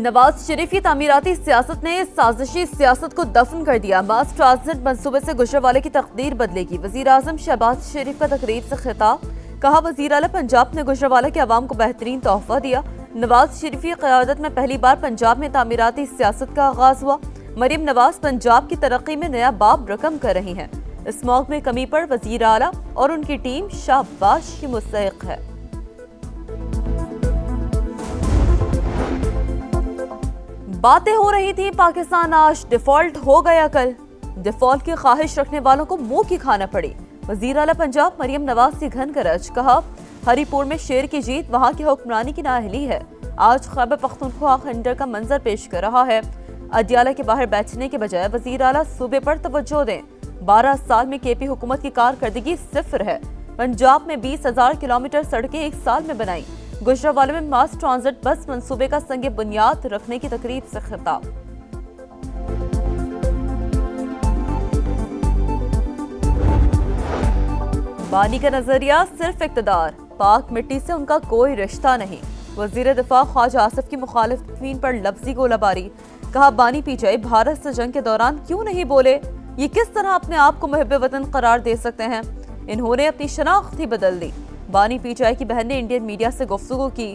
नवाज शरीफ की तामीराती सियासत ने साजिशी सियासत को दफन कर दिया। मास ट्रांजिट मंसूबे से गुजरांवाला की तकदीर बदलेगी। वजीर आजम शहबाज शरीफ का तकरीर से खिताब। कहा, वजीर आला पंजाब ने गुजरांवाला के अवाम को बेहतरीन तोहफा दिया। नवाज शरीफ की क़यादत में पहली बार पंजाब में तामीराती सियासत का आगाज हुआ। मरियम नवाज पंजाब की तरक्की में नया बाब रकम कर रही हैं। इस मौक़ में कमी पर वजीर आला और उनकी टीम शाबाश की मुस्तहिक है। बातें हो रही थी पाकिस्तान आज डिफॉल्ट हो गया। कल डिफॉल्ट की ख्वाहिश रखने वालों को मुंह की खाना पड़ी। वजीर आला पंजाब मरियम नवाज की घन करज। कहा, हरिपुर में शेर की जीत वहां की हुक्मरानी की नाअहली है। आज खैबर पख्तूनख्वा खंडर का मंजर पेश कर रहा है। अडियाला के बाहर बैठने के बजाय वजीर आला सूबे पर तवज्जो दें। 12 साल में केपी हुकूमत की कारकर्दगी सिफर है। पंजाब में 20,000 किलोमीटर सड़कें एक साल में बनाई। गुजरांवाला में मास ट्रांजिट बस मंसूबे का संगे बुनियाद रखने की तकरीब से खिताब। बानी का नजरिया सिर्फ इक्तदार, पाक मिट्टी से उनका कोई रिश्ता नहीं। वजीर दिफा ख्वाजा आसिफ की मुखालिफिन पर लफ्जी गोलाबारी। कहा, बानी पीछे भारत से जंग के दौरान क्यों नहीं बोले? ये किस तरह अपने आप को मुहिब्बे वतन करार दे सकते हैं? इन्होंने अपनी शनाख्त ही बदल दी। बानी पीचाई की बहन ने इंडियन मीडिया से गुफ्तगू की।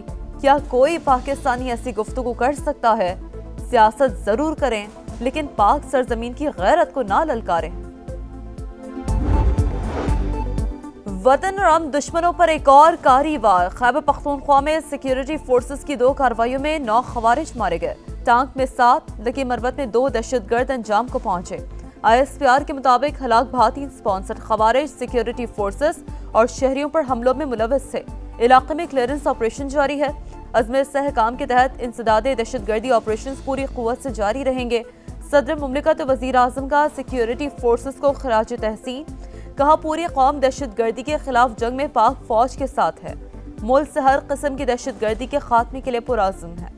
क्या कोई पाकिस्तानी ऐसी गुफ्तगू कर सकता है? सियासत जरूर करें, लेकिन पाक सरजमीन की गैरत को ना ललकारें। वतन और अमन दुश्मनों पर एक और कारी वार। खैबर पख्तूनख्वा में सिक्योरिटी फोर्सेस की 2 कार्रवाइयों में 9 खवारिज मारे गए। टांक में 7, लकी मरवत में 2 दहशतगर्द अंजाम को पहुंचे। ISPR के मुताबिक हलाक भारतीय स्पॉन्सर्ड खवारिज सिक्योरिटी फोर्सेस और शहरियों पर हमलों में मुलव्वस थे। इलाके में क्लियरेंस ऑपरेशन जारी है। अज़्म इस्तेहकाम के तहत इंसदादे दहशतगर्दी ऑपरेशन पूरी क़ुव्वत से जारी रहेंगे। सदर मुमलिकत वज़ीर आज़म का सिक्योरिटी फोर्सेस को खराज तहसीन। कहा, पूरी कौम दहशतगर्दी के खिलाफ जंग में पाक फौज के साथ है। मुल्क से हर किस्म की दहशतगर्दी के खात्मे के लिए पुरअज़्म है।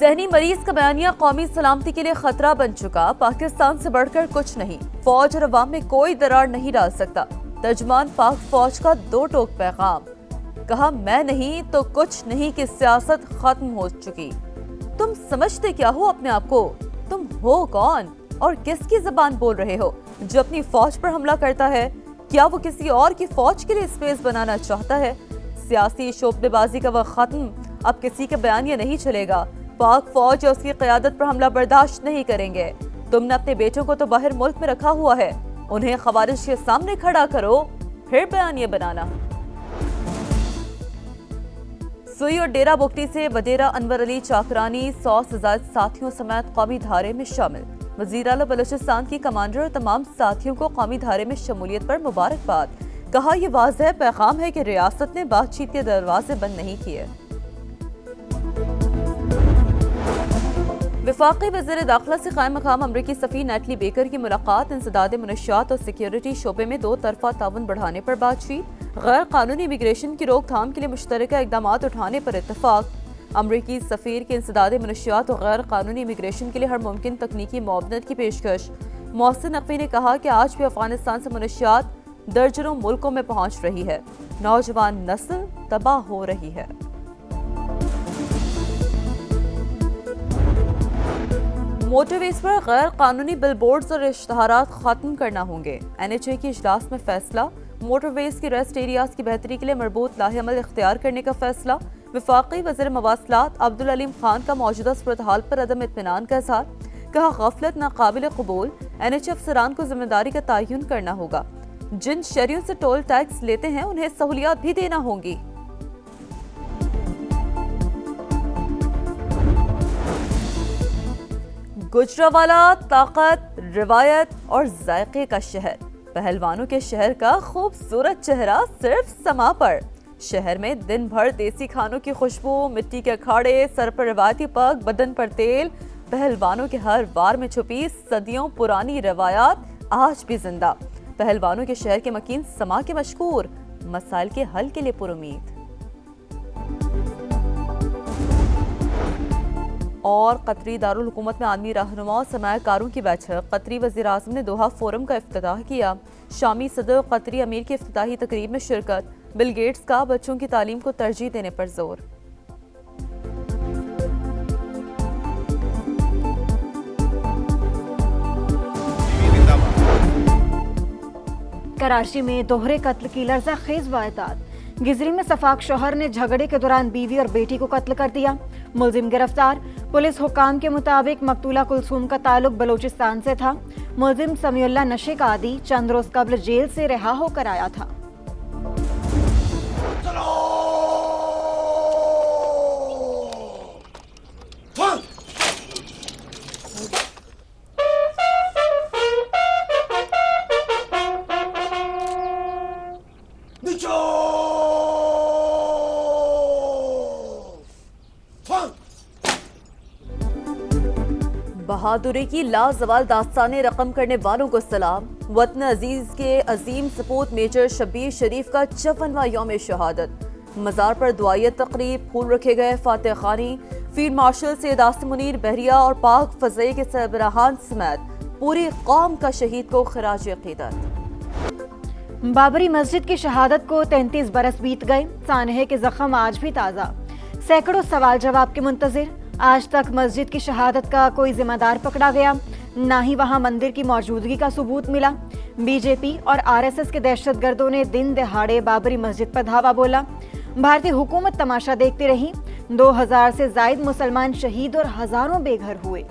ज़हनी मरीज का बयानिया कौमी सलामती के लिए खतरा बन चुका। पाकिस्तान से बढ़कर कुछ नहीं, फौज और अवाम में कोई दरार नहीं डाल सकता। तर्जुमान पाक फौज का 2 टोक पैगाम। कहा, मैं नहीं तो कुछ नहीं की सियासत खत्म हो चुकी। तुम समझते क्या हो अपने आप को? तुम हो कौन और किसकी जबान बोल रहे हो जो अपनी फौज पर हमला करता है? क्या वो किसी और की फौज के लिए स्पेस बनाना चाहता है? सियासी शोबेबाजी का वक्त खत्म। अब किसी का बयानिया नहीं चलेगा। पाक फौज और उसकी क़यादत पर हमला बर्दाश्त नहीं करेंगे। तुमने अपने बेटों को तो बाहर मुल्क में रखा हुआ है, उन्हें खवारिज के सामने खड़ा करो, फिर बयानिया बनाना। सुई और डेरा बुगटी से वडेरा अनवर अली चाकरानी 100 से ज़ायद साथियों समेत कौमी धारे में शामिल। वज़ीर आला बलूचिस्तान की कमांडर और तमाम साथियों को कौमी धारे में शमूलियत पर मुबारकबाद। कहा, यह वाज़ेह पैगाम है कि रियासत ने बातचीत के दरवाजे बंद नहीं किए। वफाकी वज़ीर दाखिला से कायम मकाम अमरीकी सफ़ी नेटली बेकर की मुलाकात। इंसदादे मुनशियात और सिक्योरिटी शोबे में 2 तरफा ताउन बढ़ाने पर बातचीत। गैर कानूनी इमिग्रेशन की रोकथाम के लिए मुश्तरका इक़दाम उठाने पर इत्तफाक। अमरीकी सफ़ीर के इंसदादे मुनशियात और गैर कानूनी इमिग्रेशन के लिए हर मुमकिन तकनीकी मुआवनत की पेशकश। मोहसिन नकवी ने कहा कि आज भी अफगानिस्तान से मुनशियात दर्जनों मुल्कों में पहुँच रही है। नौजवान नस्ल तबाह हो रही है। मोटरवेज पर गैर कानूनी बिलबोर्ड्स और इश्तहारात खत्म करना होंगे। NHA की इजलास में फैसला। मोटरवेज की रेस्ट एरियाज की बेहतरी के लिए मरबूत लाहेअमल इख्तियार करने का फैसला। वफाकी वज़ीर मवासलात अब्दुल अलीम खान का मौजूदा सूरत हाल पर अदम इत्मीनान का इज़हार। कहा, गफलत नाकाबिल कबूल। NHA अफसरान को जिम्मेदारी का तयन करना होगा। जिन शहरियों से टोल टैक्स लेते हैं उन्हें सहूलियात भी देना होंगी। गुजरांवाला ताकत, रिवायत और जायके का शहर। पहलवानों के शहर का खूबसूरत चेहरा सिर्फ समा पर। शहर में दिन भर देसी खानों की खुशबू, मिट्टी के अखाड़े, सर पर रिवायती पग, बदन पर तेल। पहलवानों के हर वार में छुपी सदियों पुरानी रवायात आज भी जिंदा। पहलवानों के शहर के मकीन समा के मशहूर मसाइल के हल के लिए पुरुमीद। और कतरी दारुल हुकूमत में आदमी रहनुमाओं सरमायाकारों की बैठक। कतरी वज़ीर आज़म ने दोहा फोरम का इफ्तिताह किया। शामी सदर कतरी अमीर की इफ्तिताही तकरीब में शिरकत। बिल गेट्स का बच्चों की तालीम को तरजीह देने पर जोर। कराची में दोहरे कत्ल की लर्ज़ाखेज़ वारदात। गिजरी में सफाक शौहर ने झगड़े के दौरान बीवी और बेटी को कत्ल कर दिया। मुलजिम गिरफ्तार। पुलिस हुकाम के मुताबिक मकतूला कुलसूम का ताल्लुक बलूचिस्तान से था। मुलजिम समीउल्लाह नशे का आदी चंद रोज कबल जेल से रिहा होकर आया था। बहादुरी की लाजवाल दास्तानें रकम करने वालों को सलाम। वतन अजीज के अजीम सपूत मेजर शब्बीर शरीफ का 54वां यौम शहादत। मज़ार पर दुआयत तकरीब, फूल रखे गए, फातह खानी। फील्ड मार्शल सैयद आसिम मुनीर बहरिया और पाक फज़े के सरबराहान समेत पूरी कौम का शहीद को खिराज अक़ीदत। बाबरी मस्जिद की शहादत को 33 बरस बीत गए। सानहे के जख्म आज भी ताज़ा। सैकड़ों सवाल जवाब के मुंतजिर। आज तक मस्जिद की शहादत का कोई जिम्मेदार पकड़ा गया, ना ही वहां मंदिर की मौजूदगी का सबूत मिला। बीजेपी और आरएसएस के दहशतगर्दों ने दिन दहाड़े बाबरी मस्जिद पर धावा बोला। भारतीय हुकूमत तमाशा देखती रही। 2000 से जायद मुसलमान शहीद और हजारों बेघर हुए।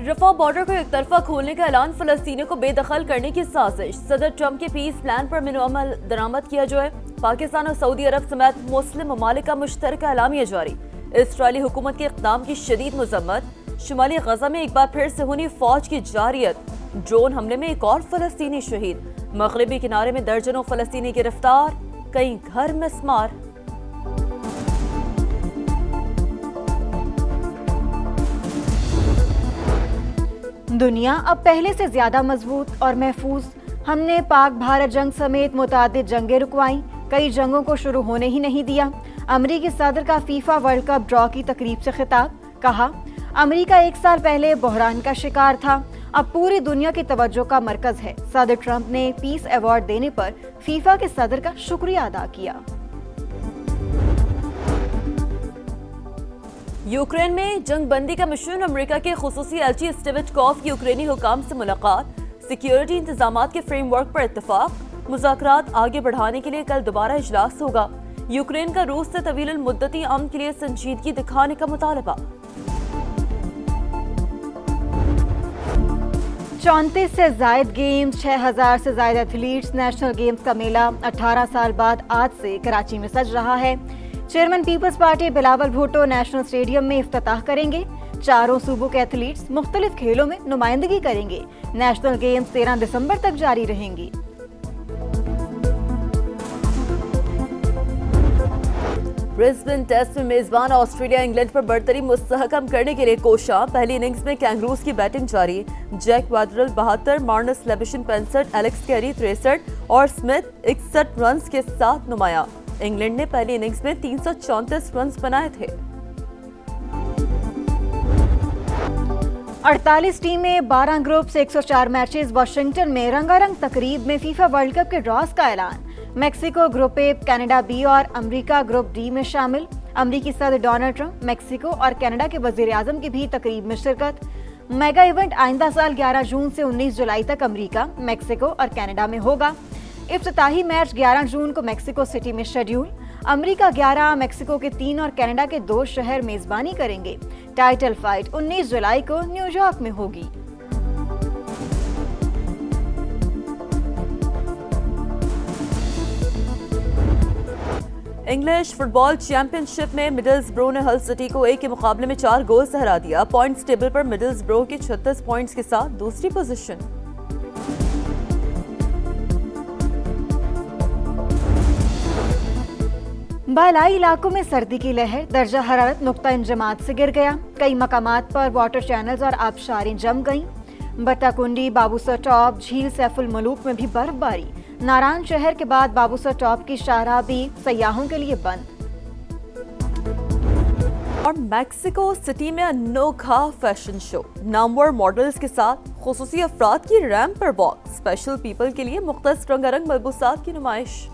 रफा बॉर्डर को एक तरफा खोलने का ऐलान, फलस्तीनियों को बेदखल करने की साजिश। सदर ट्रंप के पीस प्लान पर मिनोअमल दरामद किया जाए। पाकिस्तान और सऊदी अरब समेत मुस्लिम ममालिक का मुश्तरका एलामिया जारी। इसराइली हुकूमत के इक़दाम की शदीद मजम्मत। शुमाली गजा में एक बार फिर सेहूनी फौज की जारियत। ड्रोन हमले में एक और फलस्तीनी शहीद। मगरबी किनारे में दर्जनों फलस्तीनी गिरफ्तार, कई घर मिस्मार। दुनिया अब पहले से ज्यादा मजबूत और महफूज। हमने पाक भारत जंग समेत मुतादिद जंगें रुकवाई, कई जंगों को शुरू होने ही नहीं दिया। अमरीकी सदर का फीफा वर्ल्ड कप ड्रॉ की तकरीब से खिताब। कहा, अमरीका 1 साल पहले बहरान का शिकार था, अब पूरी दुनिया की तवज्जो का मरकज है। सदर ट्रंप ने पीस अवार्ड देने पर फीफा के सदर का शुक्रिया अदा किया। यूक्रेन में जंग बंदी का मिशन। अमेरिका के खुसूसी एलची स्टिविटकॉफ की यूक्रेनी हुकाम से मुलाकात। सिक्योरिटी इंतजामात के फ्रेमवर्क पर इत्तफाक। मुज़ाकरात आगे बढ़ाने के लिए कल दोबारा इजलास होगा। यूक्रेन का रूस से तवील मुद्दती अमन के लिए संजीदगी दिखाने का मुतालबा। 34 से जायद गेम्स, 6000 से जायद एथलीट्स। नेशनल गेम्स का मेला 18 साल बाद आज से कराची में सज रहा है। Chairman peoples party Bilawal Bhutto national stadium में इफ्तिताह करेंगे। चारों सूबों के एथलीट्स मुख्तलिफ खेलों में नुमाइंदगी करेंगे। नेशनल गेम्स 13 दिसंबर तक जारी रहेंगी। ब्रिस्बेन टेस्ट में मेजबान ऑस्ट्रेलिया इंग्लैंड पर बढ़तरी मुस्तहकम करने के लिए कोशा। पहली इनिंग्स में कैंगरूज की बैटिंग जारी। Jake Weatherald 72, Marnus Labuschagne 65, Alex Carey 63 और स्मिथ 61 रन के साथ नुमाया। इंग्लैंड ने पहली इनिंग्स में 334 रन बनाए थे। 48 टीमें, 12 ग्रुप से 104 मैचेस। वाशिंगटन में रंगारंग तकरीब में फीफा वर्ल्ड कप के ड्रॉज का ऐलान। Mexico group A, Canada B और अमेरिका ग्रुप डी में शामिल। अमेरिकी सदर डोनाल्ड ट्रंप मेक्सिको और कनाडा के वजीर आजम की भी तकरीब में शिरकत। मेगा इवेंट आइंदा साल 11 जून से 19 जुलाई तक अमेरिका, मेक्सिको और कनाडा में होगा। इफ्तिताही मैच 11 जून को मेक्सिको सिटी में शेड्यूल। अमेरिका 11, मेक्सिको के 3 और कनाडा के 2 शहर मेजबानी करेंगे। टाइटल फाइट 19 जुलाई को न्यूयॉर्क में होगी। इंग्लिश फुटबॉल चैंपियनशिप में मिडल्सब्रो ने हल सिटी को 1 के मुकाबले में 4 गोल से हरा दिया। पॉइंट्स टेबल पर मिडल्सब्रो के 36 पॉइंट्स के साथ दूसरी पोजीशन। बालाई इलाकों में सर्दी की लहर। दर्जा हरारत नुक्ता इंजमात से गिर गया। कई मकामात पर वाटर चैनल्स और आबशारें जम गईं। बत्ताकुंडी, बाबूसर टॉप, झील सैफुल मलूक में भी बर्फबारी। नारायण शहर के बाद बाबूसर टॉप की शाहराह भी सयाहों के लिए बंद। और मैक्सिको सिटी में अनोखा फैशन शो, नामवर मॉडल्स के साथ खुसूसी अफराद की रैंप पर वॉक, स्पेशल पीपल के लिए मुख्तलिफ रंगारंग मलबूसात की नुमाइश।